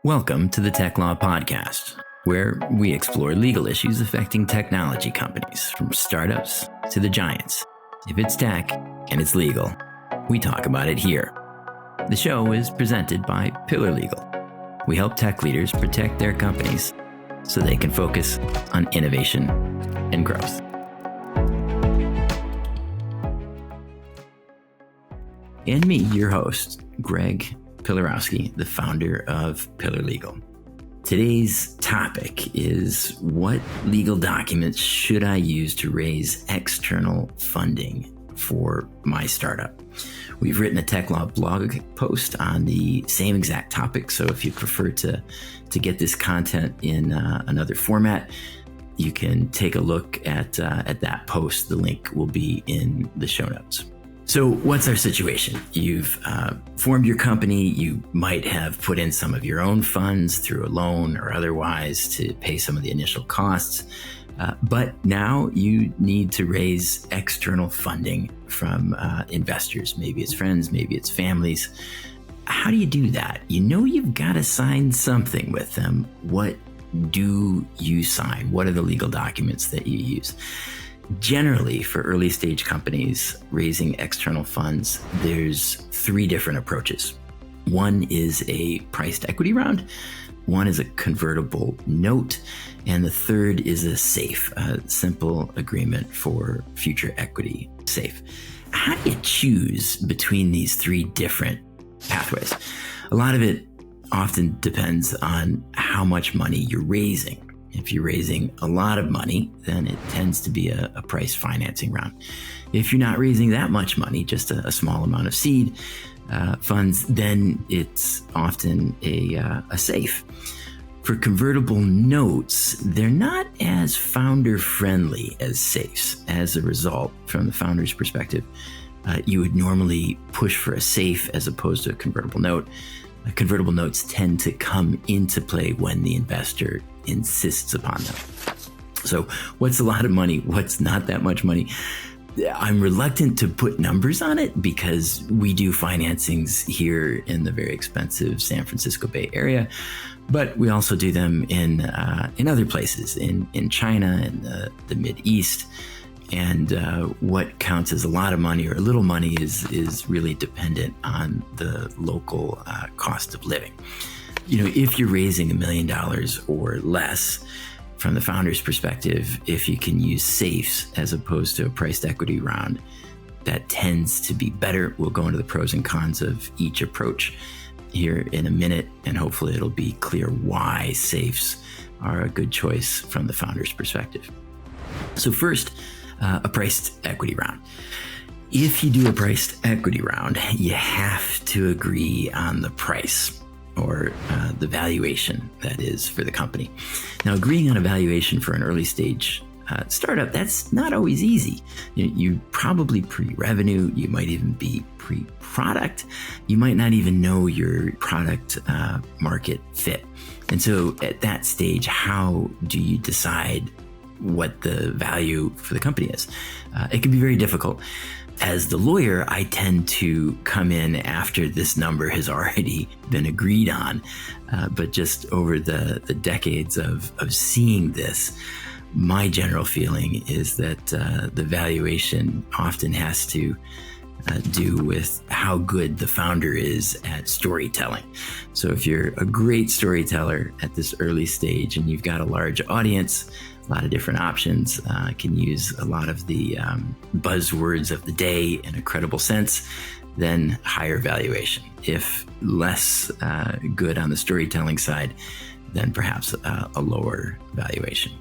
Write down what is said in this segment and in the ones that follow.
Welcome to the Tech Law Podcast, where we explore legal issues affecting technology companies, from startups to the giants. If it's tech and it's legal, we talk about it here. The show is presented by Pillar Legal. We help tech leaders protect their companies so they can focus on innovation and growth. And me, your host, Greg Pillarowski, the founder of Pillar Legal. Today's topic is: what legal documents should I use to raise external funding for my startup? We've written a Tech Law blog post on the same exact topic, so if you prefer to get this content in another format, you can take a look at that post. The link will be in the show notes. So what's our situation? You've formed your company. You might have put in some of your own funds through a loan or otherwise to pay some of the initial costs. But now you need to raise external funding from investors. Maybe it's friends, maybe it's families. How do you do that? You know you've got to sign something with them. What do you sign? What are the legal documents that you use? Generally, for early stage companies raising external funds, there's three different approaches. One is a priced equity round, one is a convertible note, and the third is a SAFE, a simple agreement for future equity SAFE. How do you choose between these three different pathways? A lot of it often depends on how much money you're raising. If you're raising a lot of money, then it tends to be a price financing round. If you're not raising that much money, just a small amount of seed funds, then it's often a SAFE. For convertible notes, they're not as founder friendly as SAFEs. As a result, from the founder's perspective, you would normally push for a SAFE as opposed to a convertible note. Convertible notes tend to come into play when the investor insists upon them. So what's a lot of money? What's not that much money? I'm reluctant to put numbers on it because we do financings here in the very expensive San Francisco Bay Area, but we also do them in other places, in China and the Mideast. And what counts as a lot of money or a little money is really dependent on the local cost of living. You know, if you're raising $1 million or less, from the founder's perspective, if you can use SAFEs as opposed to a priced equity round, that tends to be better. We'll go into the pros and cons of each approach here in a minute, and hopefully it'll be clear why SAFEs are a good choice from the founder's perspective. So first, a priced equity round. If you do a priced equity round, you have to agree on the price or the valuation that is for the company. Now, agreeing on a valuation for an early stage startup, that's not always easy. You probably pre-revenue, you might even be pre-product, you might not even know your product market fit. And so at that stage, how do you decide what the value for the company is? It can be very difficult. As the lawyer, I tend to come in after this number has already been agreed on. But just over the decades of seeing this, my general feeling is that the valuation often has to do with how good the founder is at storytelling. So if you're a great storyteller at this early stage and you've got a large audience, a lot of different options, can use a lot of the buzzwords of the day in a credible sense, then higher valuation. If less good on the storytelling side, then perhaps a lower valuation.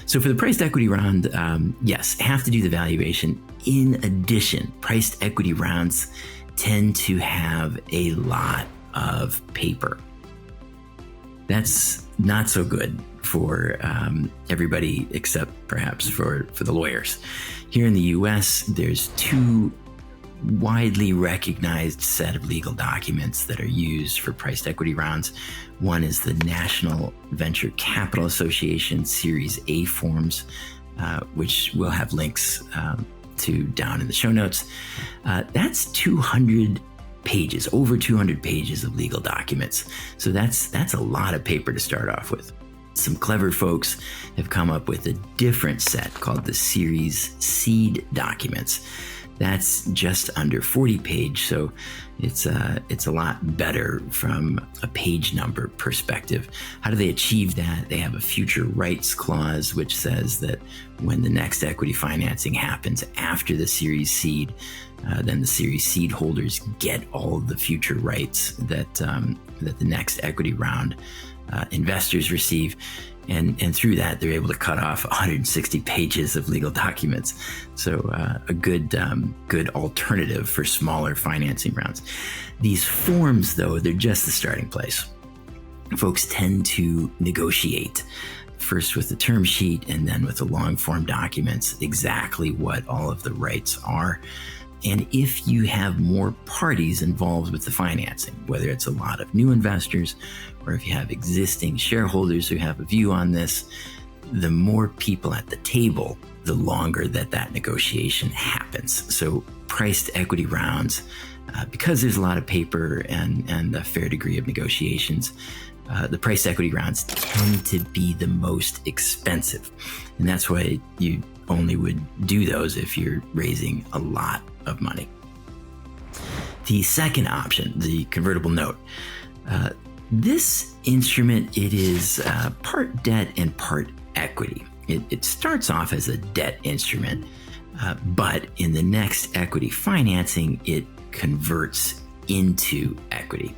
So for the priced equity round, yes, have to do the valuation. In addition, priced equity rounds tend to have a lot of paper. That's not so good for everybody except perhaps for the lawyers. Here in the US, there's two widely recognized set of legal documents that are used for priced equity rounds. One is the National Venture Capital Association Series A forms, which we'll have links to down in the show notes. That's 200 pages, over 200 pages of legal documents. So that's a lot of paper to start off with. Some clever folks have come up with a different set called the Series Seed documents. That's just under 40 pages, so it's a lot better from a page number perspective. How do they achieve that? They have a future rights clause, which says that when the next equity financing happens after the Series Seed, then the Series Seed holders get all of the future rights that the next equity round investors receive. And through that, they're able to cut off 160 pages of legal documents. So a good alternative for smaller financing rounds. These forms, though, they're just the starting place. Folks tend to negotiate first with the term sheet and then with the long form documents exactly what all of the rights are. And if you have more parties involved with the financing, whether it's a lot of new investors or if you have existing shareholders who have a view on this, the more people at the table, the longer that negotiation happens. So priced equity rounds, because there's a lot of paper and a fair degree of negotiations, the priced equity rounds tend to be the most expensive. And that's why you only would do those if you're raising a lot of money. The second option, the convertible note. This instrument, it is part debt and part equity. It starts off as a debt instrument, but in the next equity financing, it converts into equity.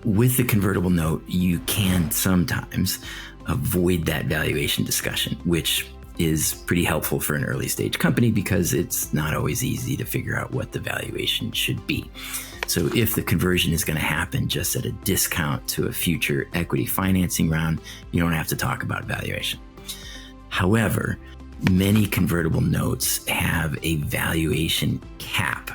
With the convertible note, you can sometimes avoid that valuation discussion, which is pretty helpful for an early stage company because it's not always easy to figure out what the valuation should be. So if the conversion is going to happen just at a discount to a future equity financing round, you don't have to talk about valuation. However, many convertible notes have a valuation cap.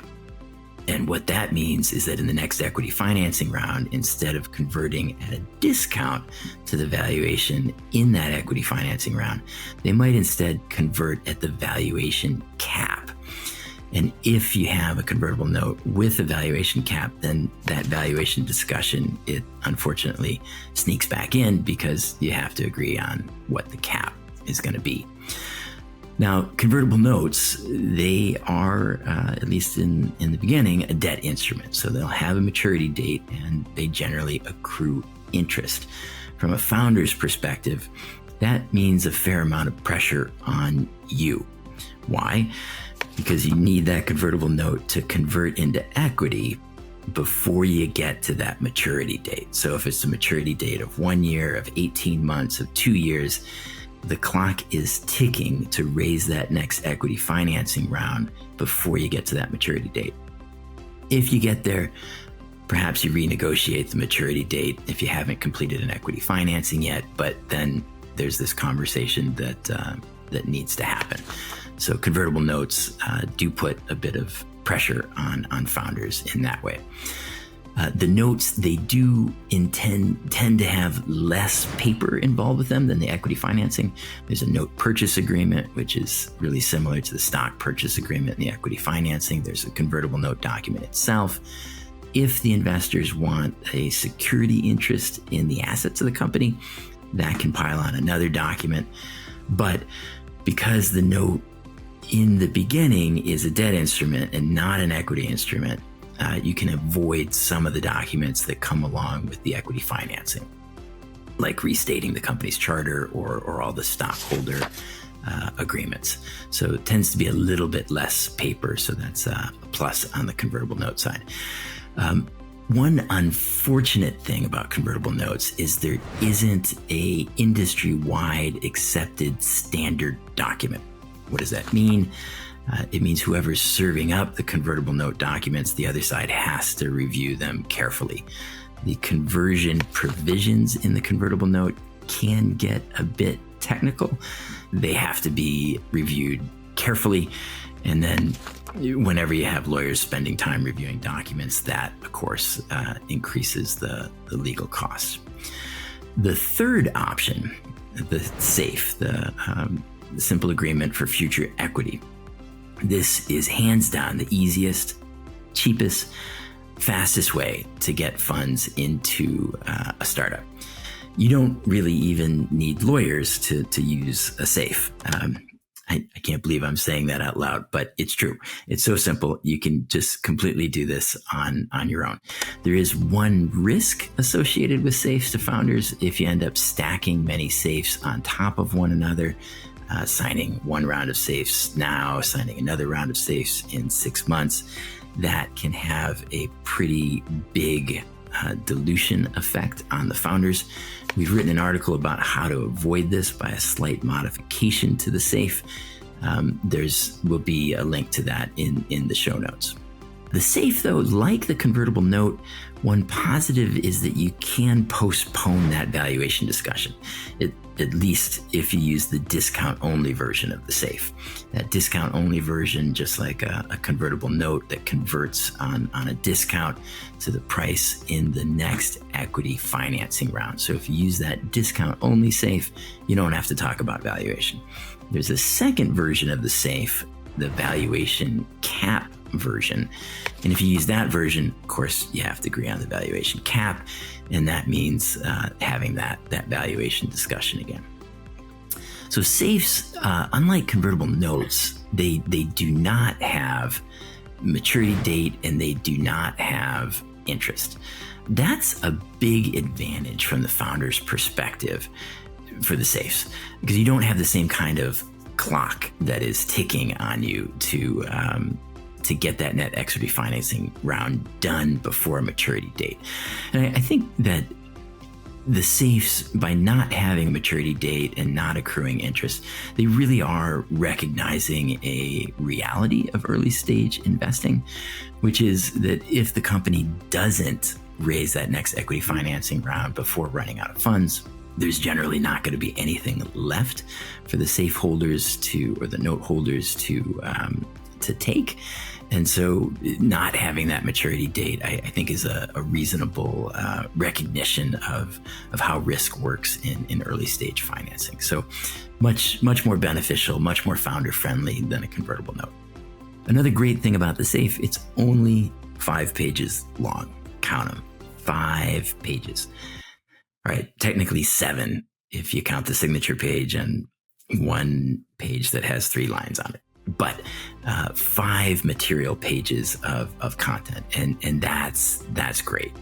And what that means is that in the next equity financing round, instead of converting at a discount to the valuation in that equity financing round, they might instead convert at the valuation cap. And if you have a convertible note with a valuation cap, then that valuation discussion, it unfortunately sneaks back in because you have to agree on what the cap is going to be. Now, convertible notes, they are, at least in the beginning, a debt instrument. So they'll have a maturity date and they generally accrue interest. From a founder's perspective, that means a fair amount of pressure on you. Why? Because you need that convertible note to convert into equity before you get to that maturity date. So if it's a maturity date of 1 year, of 18 months, of 2 years, the clock is ticking to raise that next equity financing round before you get to that maturity date. If you get there, perhaps you renegotiate the maturity date if you haven't completed an equity financing yet, but then there's this conversation that needs to happen. So convertible notes do put a bit of pressure on founders in that way. The notes, they do tend to have less paper involved with them than the equity financing. There's a note purchase agreement, which is really similar to the stock purchase agreement in the equity financing. There's a convertible note document itself. If the investors want a security interest in the assets of the company, that can pile on another document. But because the note in the beginning is a debt instrument and not an equity instrument, you can avoid some of the documents that come along with the equity financing, like restating the company's charter or all the stockholder agreements. So it tends to be a little bit less paper. So that's a plus on the convertible note side. One unfortunate thing about convertible notes is there isn't a industry-wide accepted standard document. What does that mean? It means whoever's serving up the convertible note documents, the other side has to review them carefully. The conversion provisions in the convertible note can get a bit technical. They have to be reviewed carefully. And then whenever you have lawyers spending time reviewing documents, that, of course, increases the legal costs. The third option, the SAFE, the simple agreement for future equity. This is hands down the easiest, cheapest, fastest way to get funds into a startup. You don't really even need lawyers to use a safe. I can't believe I'm saying that out loud, but it's true. It's so simple. You can just completely do this on your own. There is one risk associated with safes to founders. If you end up stacking many safes on top of one another, signing one round of safes now, signing another round of safes in 6 months, that can have a pretty big dilution effect on the founders. We've written an article about how to avoid this by a slight modification to the safe. Will be a link to that in the show notes. The safe, though, like the convertible note, one positive is that you can postpone that valuation discussion, at least if you use the discount-only version of the safe. That discount-only version, just like a convertible note that converts on a discount to the price in the next equity financing round. So if you use that discount-only safe, you don't have to talk about valuation. There's a second version of the safe, the valuation cap version. And if you use that version, of course, you have to agree on the valuation cap. And that means having that valuation discussion again. So safes, unlike convertible notes, they do not have maturity date and they do not have interest. That's a big advantage from the founder's perspective for the safes, because you don't have the same kind of clock that is ticking on you to get that net equity financing round done before a maturity date. And I think that the safes, by not having a maturity date and not accruing interest, they really are recognizing a reality of early stage investing, which is that if the company doesn't raise that next equity financing round before running out of funds, there's generally not going to be anything left for the safe holders or the note holders to take. And so not having that maturity date, I think, is a reasonable recognition of how risk works in early stage financing. So much more beneficial, much more founder friendly than a convertible note. Another great thing about the safe, it's only 5 pages long. Count them, 5 pages. All right, technically 7 if you count the signature page and 1 page that has 3 lines on it. But 5 material pages of content, and that's great.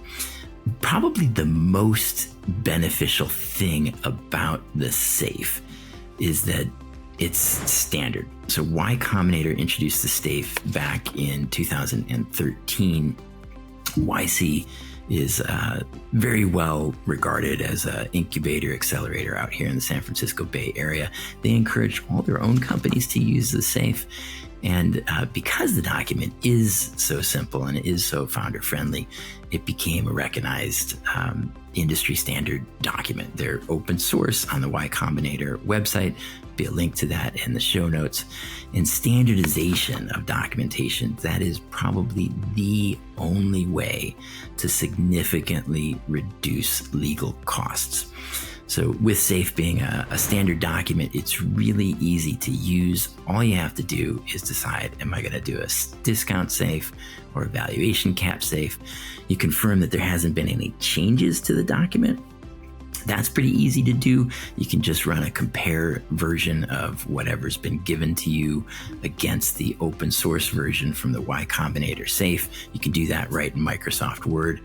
Probably the most beneficial thing about the safe is that it's standard. So Y Combinator introduced the safe back in 2013. YC is very well regarded as an incubator accelerator out here in the San Francisco Bay Area. They encourage all their own companies to use the safe. And because the document is so simple and is so founder friendly, it became a recognized industry standard document. They're open source on the Y Combinator website. Be a link to that in the show notes. And standardization of documentation, that is probably the only way to significantly reduce legal costs. So with SAFE being a standard document, it's really easy to use. All you have to do is decide, am I going to do a discount SAFE or a valuation cap SAFE? You confirm that there hasn't been any changes to the document. That's pretty easy to do. You can just run a compare version of whatever's been given to you against the open source version from the Y Combinator safe. You can do that right in Microsoft Word.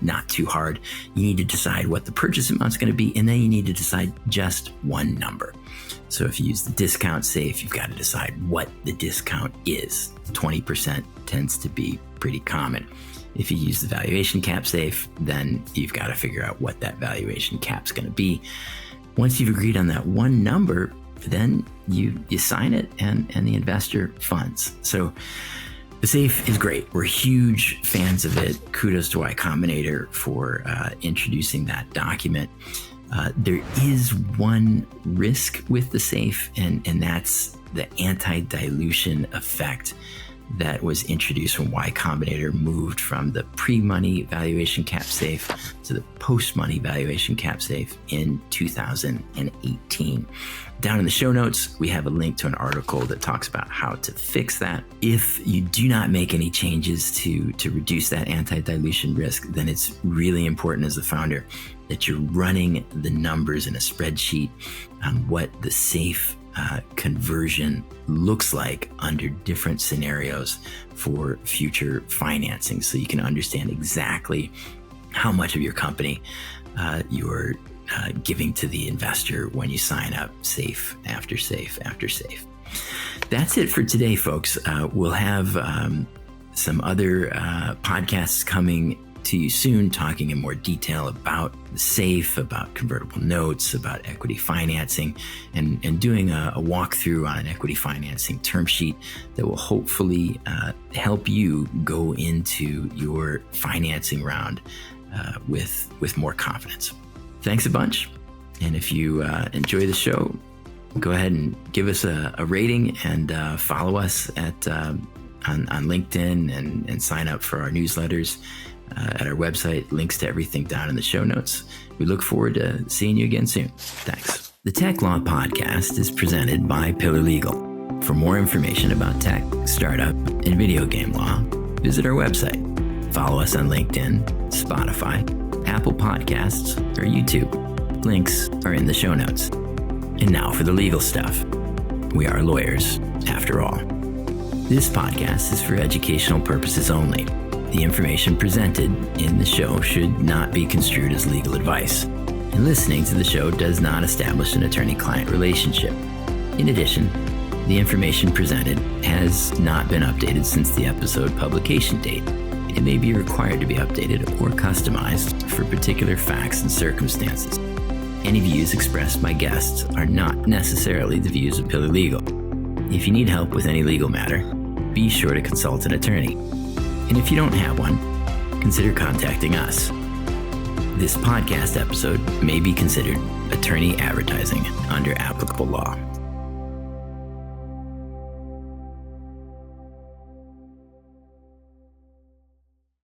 Not too hard. You need to decide what the purchase amount's going to be, and then you need to decide just one number. So if you use the discount safe, you've got to decide what the discount is. 20% tends to be pretty common. If you use the valuation cap safe, then you've got to figure out what that valuation cap's going to be. Once you've agreed on that one number, then you sign it and the investor funds. So the safe is great. We're huge fans of it. Kudos to Y Combinator for introducing that document. There is one risk with the safe, and that's the anti-dilution effect that was introduced when Y Combinator moved from the pre-money valuation cap safe to the post-money valuation cap safe in 2018. Down in the show notes, we have a link to an article that talks about how to fix that. If you do not make any changes to reduce that anti-dilution risk, then it's really important as a founder that you're running the numbers in a spreadsheet on what the safe conversion looks like under different scenarios for future financing, so you can understand exactly how much of your company you're giving to the investor when you sign up safe after safe after safe. That's it for today, folks. We'll have some other podcasts coming to you soon, talking in more detail about the safe, about convertible notes, about equity financing, and doing a walkthrough on an equity financing term sheet that will hopefully help you go into your financing round with more confidence. Thanks a bunch. And if you enjoy the show, go ahead and give us a rating and follow us on LinkedIn and sign up for our newsletters at our website. Links to everything down in the show notes. We look forward to seeing you again soon. Thanks. The Tech Law Podcast is presented by Pillar Legal. For more information about tech, startup, and video game law, visit our website. Follow us on LinkedIn, Spotify, Apple Podcasts, or YouTube. Links are in the show notes. And now for the legal stuff. We are lawyers, after all. This podcast is for educational purposes only. The information presented in the show should not be construed as legal advice, and listening to the show does not establish an attorney-client relationship. In addition, the information presented has not been updated since the episode publication date. It may be required to be updated or customized for particular facts and circumstances. Any views expressed by guests are not necessarily the views of Pillar Legal. If you need help with any legal matter, be sure to consult an attorney. And if you don't have one, consider contacting us. This podcast episode may be considered attorney advertising under applicable law.